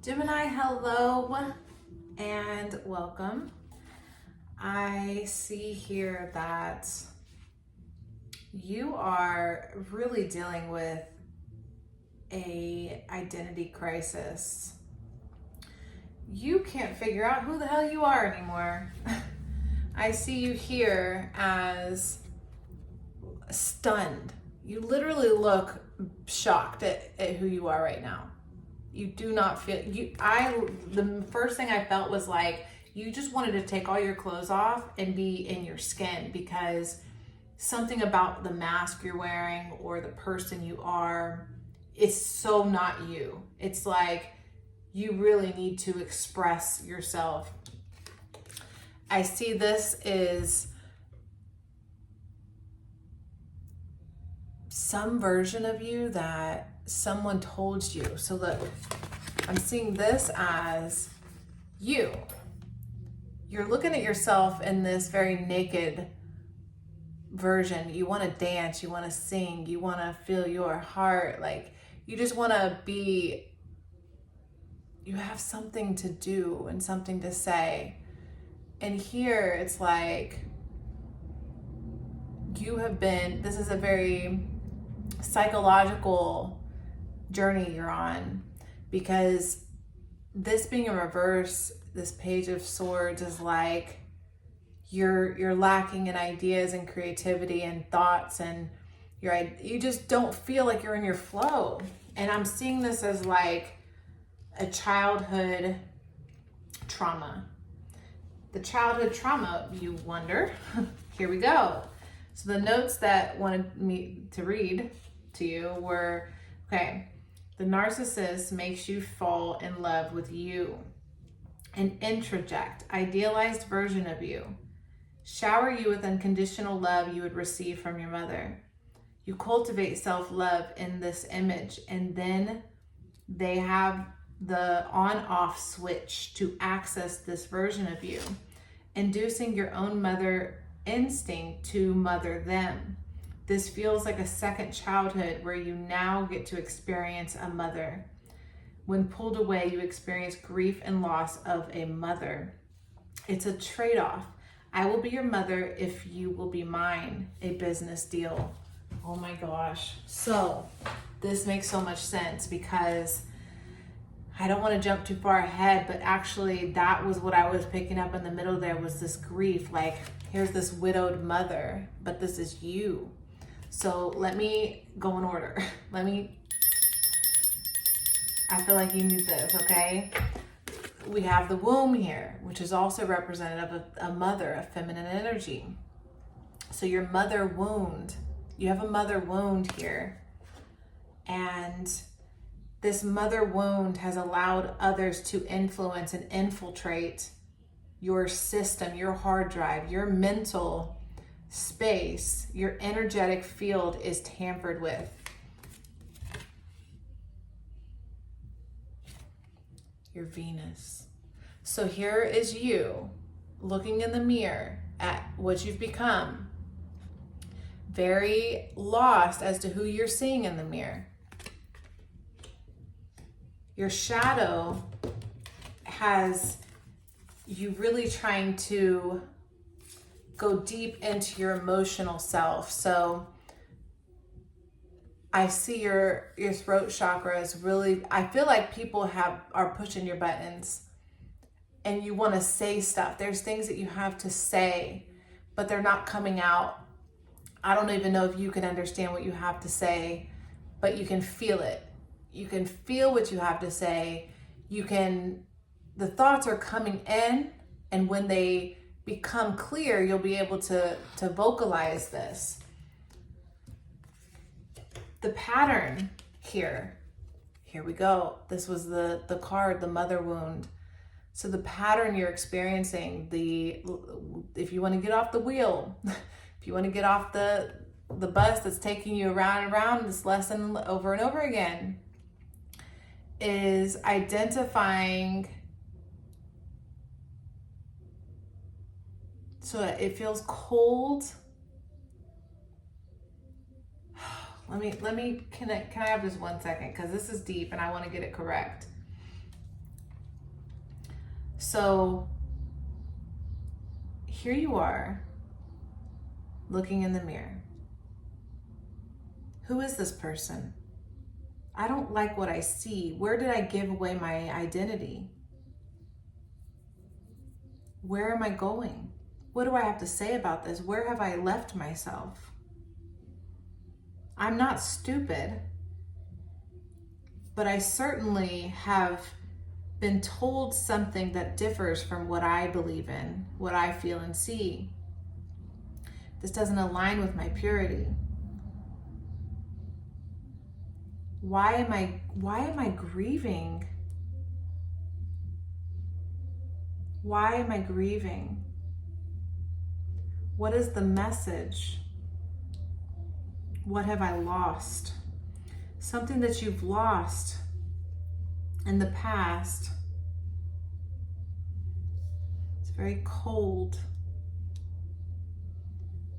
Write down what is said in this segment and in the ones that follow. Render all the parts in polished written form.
Gemini, hello and welcome. I see here that you are really dealing with a identity crisis. You can't figure out who the hell you are anymore. I see you here as stunned. You literally look shocked at who you are right now. You do not feel the first thing I felt was like you just wanted to take all your clothes off and be in your skin, because something about the mask you're wearing or the person you are is so not you. It's like you really need to express yourself. I see this is some version of you that someone told you. So look, I'm seeing this as you. You're looking at yourself in this very naked version. You want to dance, you want to sing, you want to feel your heart. Like you just want to be, you have something to do and something to say. And here it's like you have been, this is a very psychological journey you're on, because this being in reverse, this Page of Swords is like you're lacking in ideas and creativity and thoughts, and you just don't feel like you're in your flow. And I'm seeing this as like a childhood trauma. The childhood trauma, you wonder. Here we go. So the notes that wanted me to read to you were, okay, the narcissist makes you fall in love with you and introject, idealized version of you. Shower you with unconditional love you would receive from your mother. You cultivate self-love in this image, and then they have the on-off switch to access this version of you, inducing your own mother instinct to mother them. This feels like a second childhood where you now get to experience a mother. When pulled away, you experience grief and loss of a mother. It's a trade-off. I will be your mother if you will be mine, a business deal. Oh my gosh. So this makes so much sense, because I don't want to jump too far ahead, but actually that was what I was picking up in the middle there, was this grief. Like, here's this widowed mother, but this is you. So let me go in order. I feel like you need this, okay? We have the womb here, which is also representative of a mother, a feminine energy. So your mother wound, you have a mother wound here. And this mother wound has allowed others to influence and infiltrate your system, your hard drive, your mental space. Your energetic field is tampered with. Your Venus. So here is you looking in the mirror at what you've become, very lost as to who you're seeing in the mirror. Your shadow has you really trying to go deep into your emotional self. So I see your throat chakra is really, I feel like people are pushing your buttons and you want to say stuff. There's things that you have to say, but they're not coming out. I don't even know if you can understand what you have to say, but you can feel it. You can feel what you have to say. The thoughts are coming in, and when they become clear, you'll be able to vocalize this. The pattern here we go. This was the card, the mother wound. So the pattern you're experiencing, if you want to get off the wheel, if you want to get off the bus that's taking you around and around this lesson over and over again, is identifying. So it feels cold. Can I have just 1 second? Because this is deep and I want to get it correct. So here you are looking in the mirror. Who is this person? I don't like what I see. Where did I give away my identity? Where am I going? What do I have to say about this? Where have I left myself? I'm not stupid, but I certainly have been told something that differs from what I believe in, what I feel and see. This doesn't align with my purity. Why am I grieving? Why am I grieving? What is the message? What have I lost? Something that you've lost in the past. It's very cold.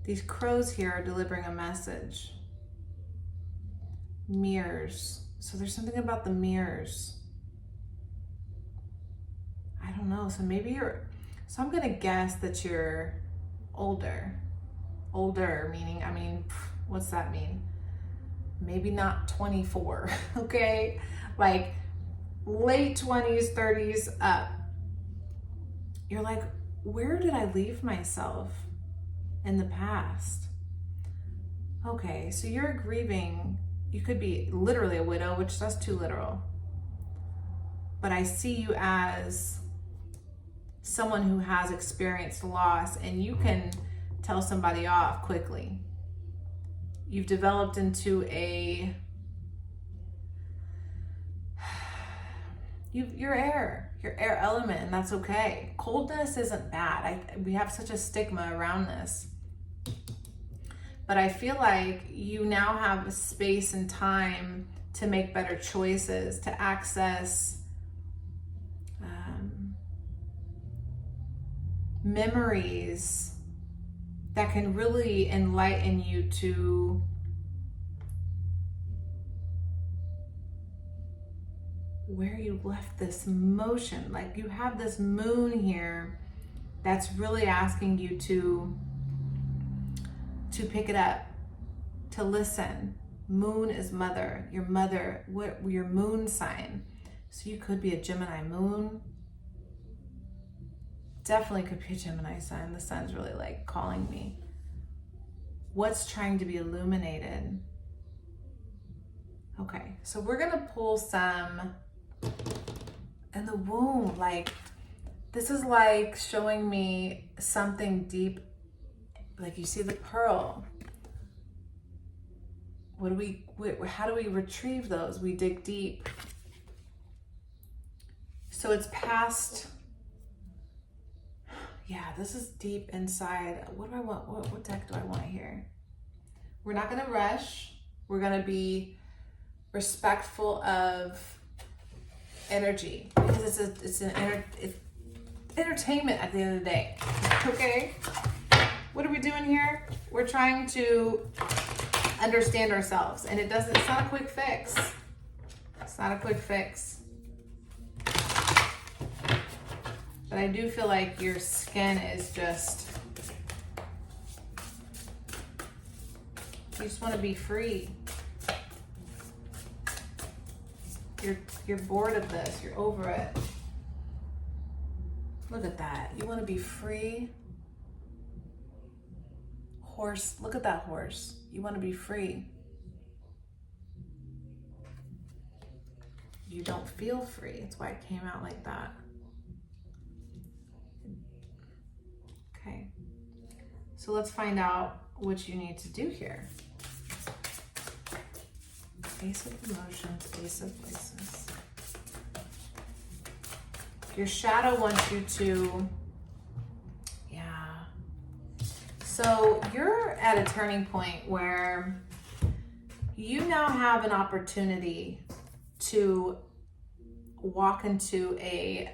These crows here are delivering a message. Mirrors. So there's something about the mirrors. I don't know. So maybe so I'm gonna guess that you're older. Older meaning, I mean, what's that mean? Maybe not 24, okay? Like late 20s, 30s up. You're like, where did I leave myself in the past? Okay, so you're grieving. You could be literally a widow, which that's too literal. But I see you as someone who has experienced loss, and you can tell somebody off quickly. You've developed into your air element, and that's okay. Coldness isn't bad. We have such a stigma around this. But I feel like you now have space and time to make better choices, to access memories that can really enlighten you to where you left this motion. Like you have this moon here that's really asking you to pick it up, to listen. Moon is mother, your moon sign. So you could be a Gemini moon. Definitely could be a Gemini sign. The sun's really like calling me. What's trying to be illuminated? Okay, so we're gonna pull some in the womb. Like this is like showing me something deep. Like you see the pearl. How do we retrieve those? We dig deep. So it's past. Yeah, this is deep inside. What do I want? What deck do I want here? We're not gonna rush. We're gonna be respectful of energy because it's entertainment at the end of the day. Okay? What are we doing here? We're trying to understand ourselves, and it's not a quick fix. It's not a quick fix. But I do feel like your skin is just, you just want to be free. You're bored of this. You're over it. Look at that. You want to be free. Horse. Look at that horse. You want to be free. You don't feel free. That's why it came out like that. Okay. So let's find out what you need to do here. Ace of Emotions, Ace of Voices. Your shadow wants you to, so you're at a turning point where you now have an opportunity to walk into a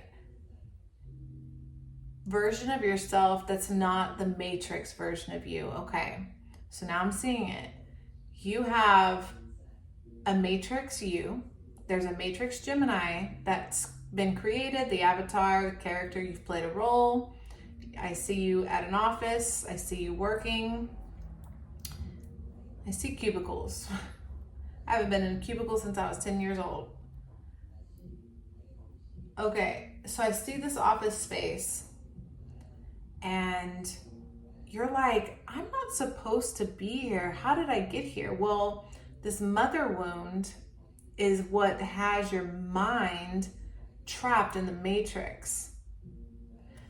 version of yourself that's not the Matrix version of you. Okay, so now I'm seeing it. You have a Matrix you. There's a Matrix Gemini that's been created, the avatar, the character, you've played a role. I see you at an office. I see you working. I see cubicles. I haven't been in a cubicle since I was 10 years old. Okay, so I see this office space and you're like, I'm not supposed to be here. How did I get here? Well, this mother wound is what has your mind trapped in the matrix.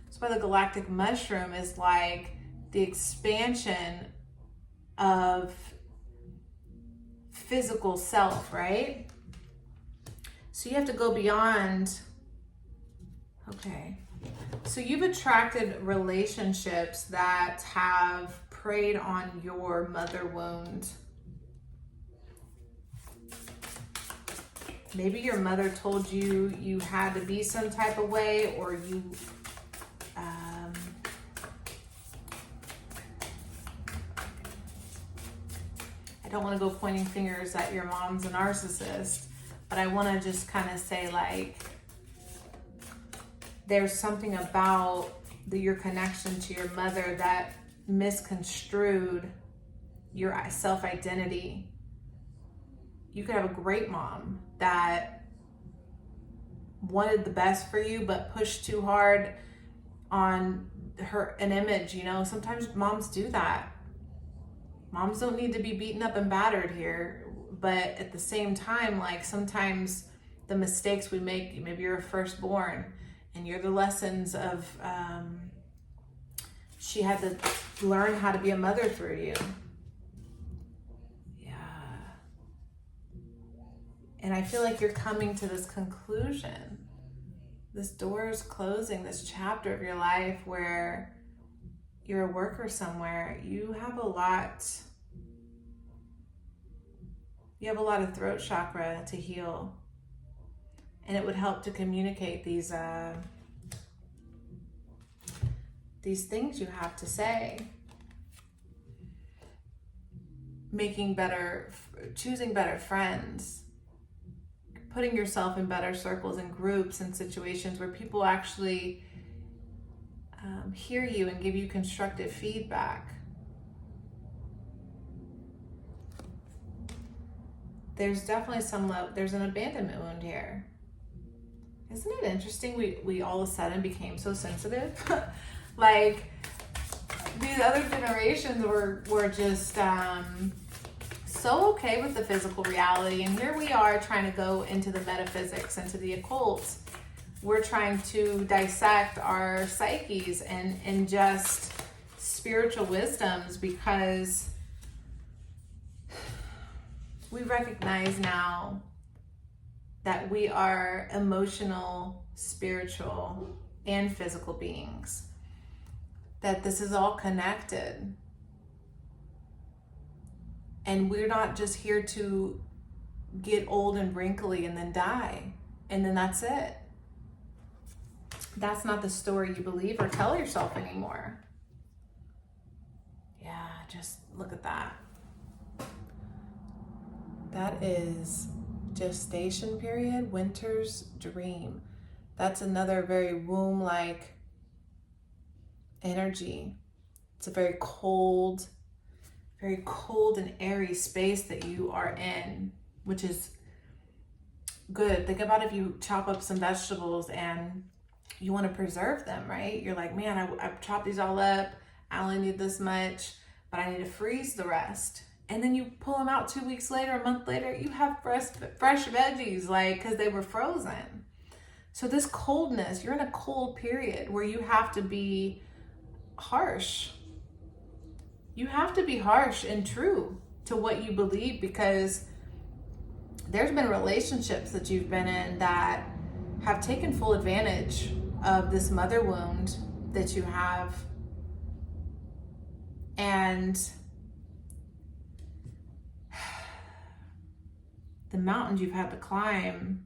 That's why the galactic mushroom is like the expansion of physical self, right? So you have to go beyond. Okay. So you've attracted relationships that have preyed on your mother wound. Maybe your mother told you you had to be some type of way, or you I don't want to go pointing fingers at your mom's a narcissist, but I want to just kind of say, like, there's something about your connection to your mother that misconstrued your self-identity. You could have a great mom that wanted the best for you, but pushed too hard on an image. You know, sometimes moms do that. Moms don't need to be beaten up and battered here, but at the same time, like, sometimes the mistakes we make, maybe you're a firstborn and you're the lessons of, she had to learn how to be a mother through you. Yeah. And I feel like you're coming to this conclusion. This door is closing, this chapter of your life where you're a worker somewhere. You have a lot of throat chakra to heal. And it would help to communicate these things you have to say. Choosing better friends, putting yourself in better circles and groups and situations where people actually hear you and give you constructive feedback. There's definitely there's an abandonment wound here. Isn't it interesting? We all of a sudden became so sensitive. Like, these other generations were just so okay with the physical reality, and here we are trying to go into the metaphysics, into the occult. We're trying to dissect our psyches and just spiritual wisdoms, because we recognize now that we are emotional, spiritual, and physical beings. That this is all connected. And we're not just here to get old and wrinkly and then die, and then that's it. That's not the story you believe or tell yourself anymore. Yeah, just look at that. That is gestation period, winter's dream. That's another very womb-like energy. It's a very cold and airy space that you are in, which is good. Think about if you chop up some vegetables and you want to preserve them, right? You're like, man, I've chopped these all up. I only need this much, but I need to freeze the rest. And then you pull them out 2 weeks later, a month later, you have fresh veggies, like, because they were frozen. So this coldness, you're in a cold period where you have to be harsh. You have to be harsh and true to what you believe, because there's been relationships that you've been in that have taken full advantage of this mother wound that you have. And the mountains you've had to climb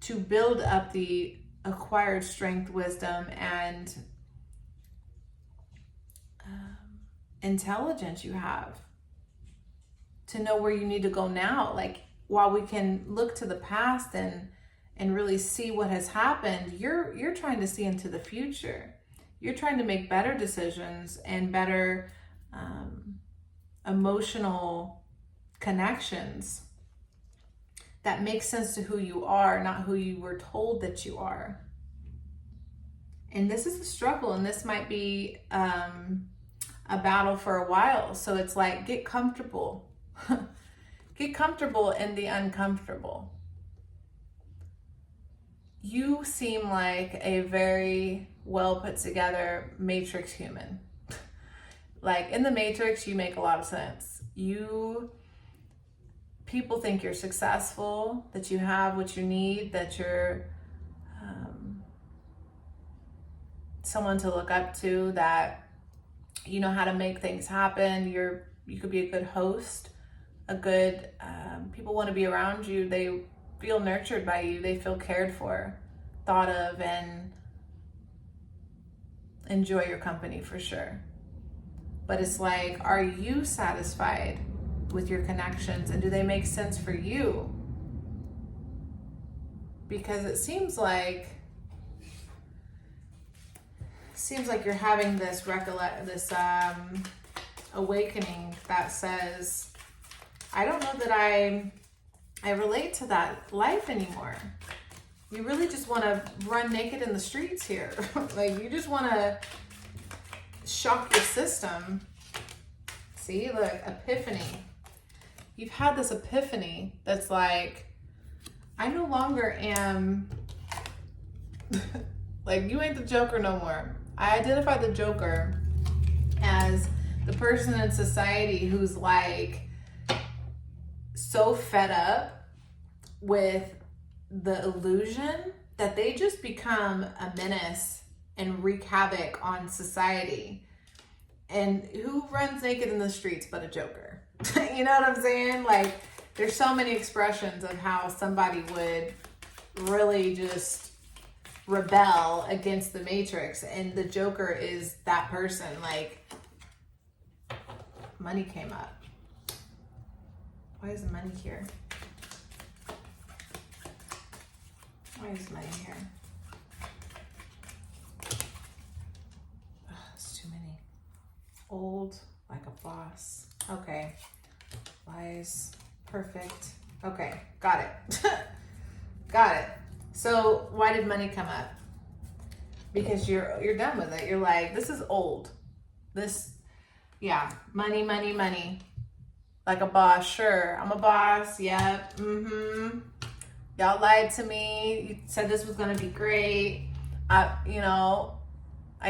to build up the acquired strength, wisdom, and intelligence you have to know where you need to go now. Like, while we can look to the past and really see what has happened, you're trying to see into the future. You're trying to make better decisions and better emotional connections that make sense to who you are, not who you were told that you are. And this is a struggle, and this might be a battle for a while. So it's like, get comfortable. Get comfortable in the uncomfortable. You seem like a very well put together matrix human. Like in the matrix, you make a lot of sense. People think you're successful, that you have what you need, that you're someone to look up to, that you know how to make things happen. You could be a good host, a good, people want to be around you. They feel nurtured by you. They feel cared for, thought of, and enjoy your company for sure. But it's like, are you satisfied with your connections, and do they make sense for you? Because it seems like you're having this awakening that says, I don't know that I relate to that life anymore. You really just want to run naked in the streets here. Like, you just want to shock your system. See, look, epiphany. You've had this epiphany that's like, I no longer am, like, you ain't the Joker no more. I identify the Joker as the person in society who's like so fed up with the illusion that they just become a menace and wreak havoc on society. And who runs naked in the streets but a Joker? You know what I'm saying? Like, there's so many expressions of how somebody would really just rebel against the Matrix, and the Joker is that person. Like, money came up. Why is money here? Why is money here? It's too many. Old, like a boss. Okay. Wise, perfect. Okay, got it. Got it. So why did money come up? Because you're done with it. You're like, this is old. Money, money, money. Like a boss, sure. I'm a boss. Yep. Y'all lied to me. You said this was gonna be great. I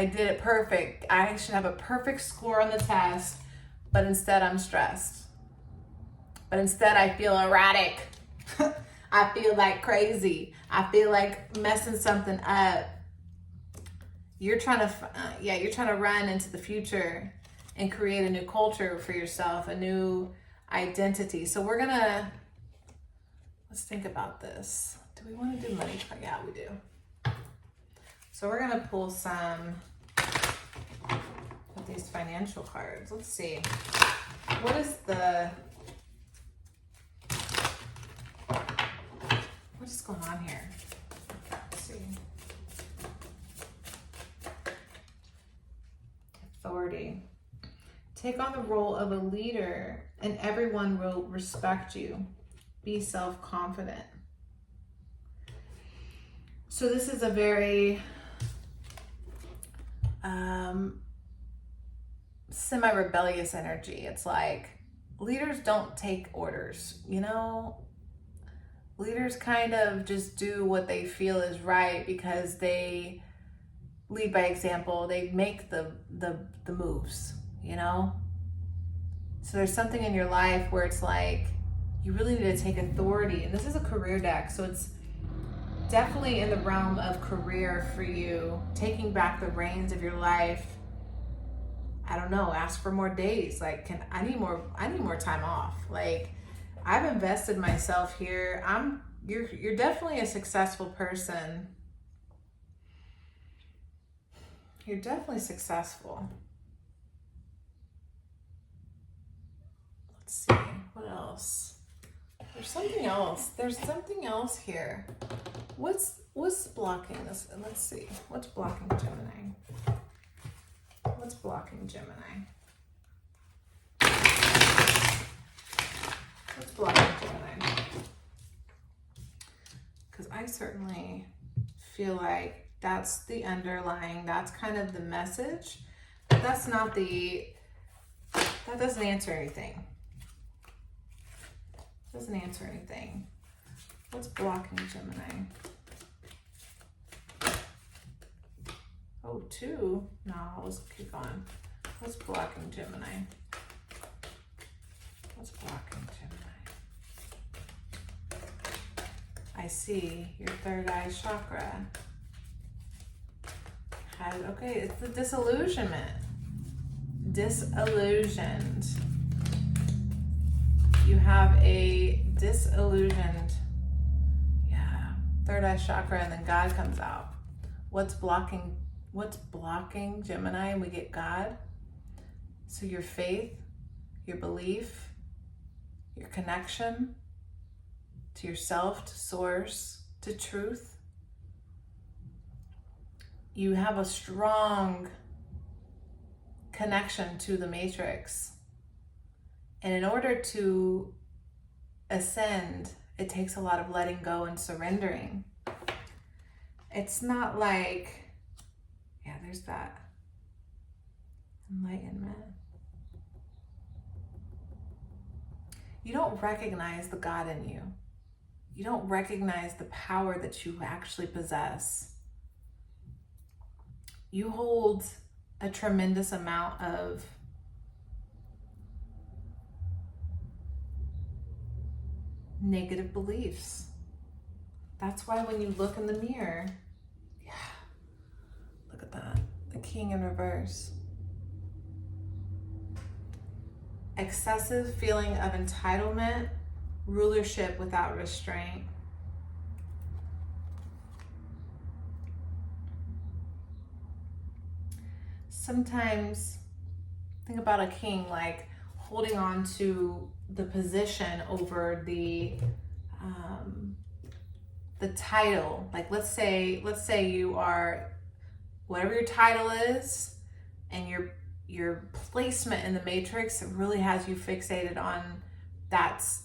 did it perfect. I should have a perfect score on the test, but instead I'm stressed. But instead I feel erratic. I feel like crazy. I feel like messing something up. You're trying to run into the future and create a new culture for yourself, a new identity. So let's think about this. Do we want to do money? Yeah, we do. So we're gonna pull some of these financial cards. Let's see. What is going on here? Let's see. Authority. Take on the role of a leader and everyone will respect you. Be self-confident. So this is a very semi-rebellious energy. It's like, leaders don't take orders, you know? Leaders kind of just do what they feel is right because they lead by example. They make the moves, you know? So there's something in your life where it's like, you really need to take authority. And this is a career deck, so it's definitely in the realm of career for you, taking back the reins of your life. I don't know, ask for more days. Like, I need more time off. Like, I've invested myself here. You're definitely a successful person. You're definitely successful. Let's see, what else? There's something else. There's something else here. What's blocking this? Let's see. What's blocking Gemini? What's blocking Gemini? What's blocking Gemini? Because I certainly feel like that's the underlying, that's kind of the message. But that's not that doesn't answer anything. Doesn't answer anything. What's blocking Gemini? Oh, 2. No, let's keep on. What's blocking Gemini? What's blocking Gemini? I see your third eye chakra. Okay, it's the disillusionment. Disillusioned. You have a disillusioned, third eye chakra, and then God comes out. What's blocking Gemini? We get God. So your faith, your belief, your connection to yourself, to source, to truth. You have a strong connection to the matrix. And in order to ascend, it takes a lot of letting go and surrendering. It's not like, there's that enlightenment. You don't recognize the God in you. You don't recognize the power that you actually possess. You hold a tremendous amount of negative beliefs. That's why when you look in the mirror, look at that, the King in reverse. Excessive feeling of entitlement, rulership without restraint. Sometimes think about a king like holding on to the position over the title. Like let's say you are whatever your title is, and your placement in the matrix really has you fixated on that's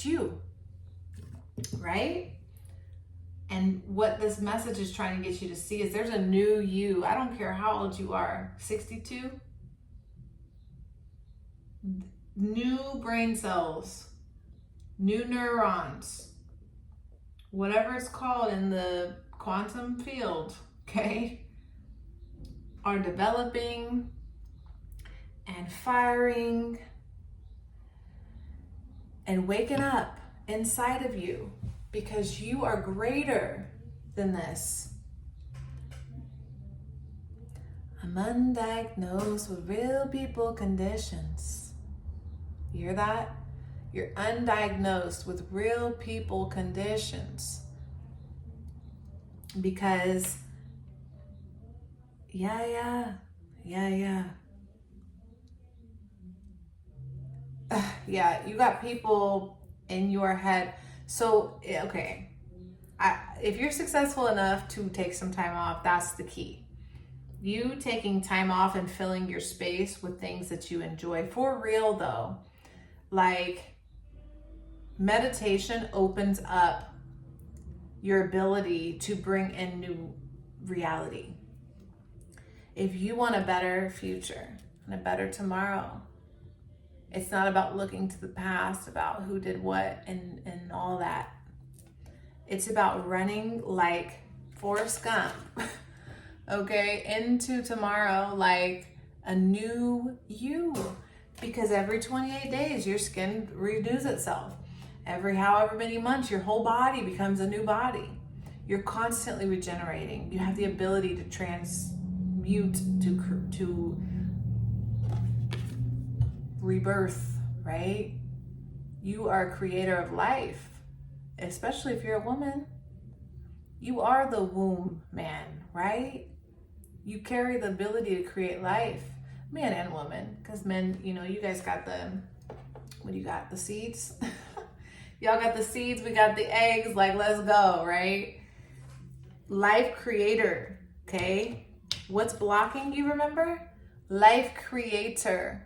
you, right? And what this message is trying to get you to see is there's a new you. I don't care how old you are, 62. New brain cells, new neurons, whatever it's called in the quantum field, okay, are developing and firing and waking up inside of you, because you are greater than this. I'm undiagnosed with real people conditions. You hear that? You're undiagnosed with real people conditions. Because, yeah, you got people in your head. So, okay, if you're successful enough to take some time off, that's the key. You taking time off and filling your space with things that you enjoy. For real though, like meditation opens up your ability to bring in new reality. If you want a better future and a better tomorrow, it's not about looking to the past, about who did what and all that. It's about running like Forrest Gump, okay, into tomorrow like a new you. Because every 28 days, your skin renews itself. Every however many months, your whole body becomes a new body. You're constantly regenerating. You have the ability to transmute, to rebirth, right? You are a creator of life, especially if you're a woman. You are the womb man, right? You carry the ability to create life, man and woman, because men, you guys got the seeds. Y'all got the seeds, we got the eggs, like let's go, right? Life creator, okay? What's blocking you, remember? Life creator.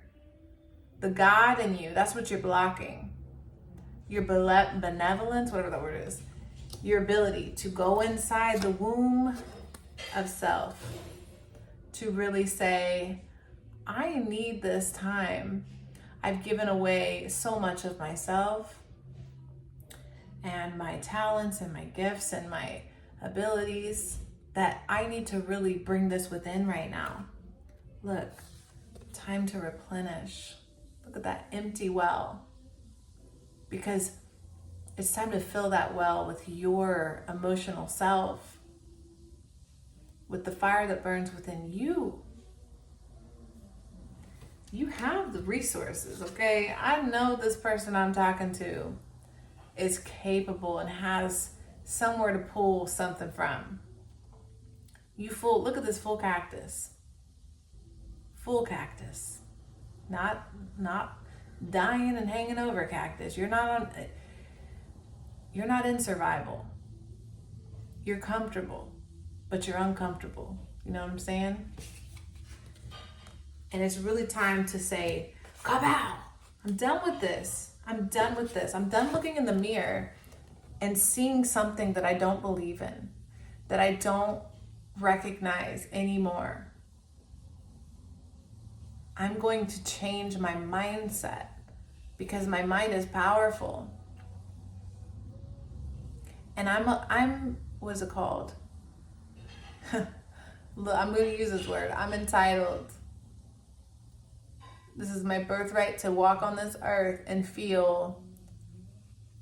The God in you, that's what you're blocking. Your benevolence, whatever that word is. Your ability to go inside the womb of self. To really say, I need this time. I've given away so much of myself and my talents and my gifts and my abilities that I need to really bring this within right now. Look, time to replenish. Look at that empty well. Because it's time to fill that well with your emotional self, with the fire that burns within you. You have the resources, okay? I know this person I'm talking to is capable and has somewhere to pull something from. Look at this full cactus. Full cactus. Not dying and hanging over cactus. You're not in survival. You're comfortable, but you're uncomfortable. You know what I'm saying? And it's really time to say, kabow! I'm done with this. I'm done with this. I'm done looking in the mirror and seeing something that I don't believe in, that I don't recognize anymore. I'm going to change my mindset because my mind is powerful. And I'm what's it called? I'm going to use this word. I'm entitled. This is my birthright to walk on this earth and feel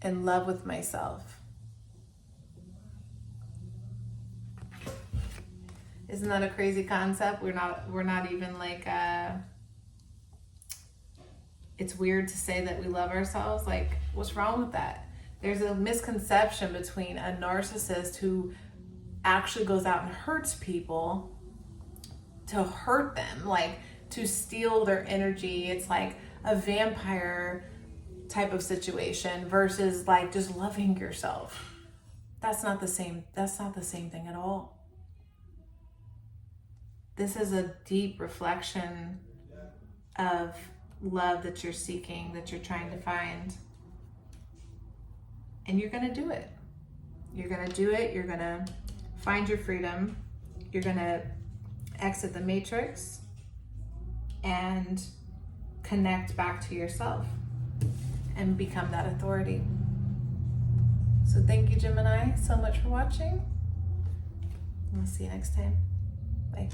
in love with myself. Isn't that a crazy concept? We're not even like, it's weird to say that we love ourselves. Like, what's wrong with that? There's a misconception between a narcissist who actually goes out and hurts people to hurt them, like to steal their energy. It's like a vampire type of situation versus like just loving yourself. That's not the same thing at all. This is a deep reflection of love that you're seeking, that you're trying to find. And you're gonna do it. You're gonna do it. You're gonna find your freedom. You're gonna exit the matrix and connect back to yourself and become that authority. So thank you, Gemini, so much for watching. I'll see you next time. Bye.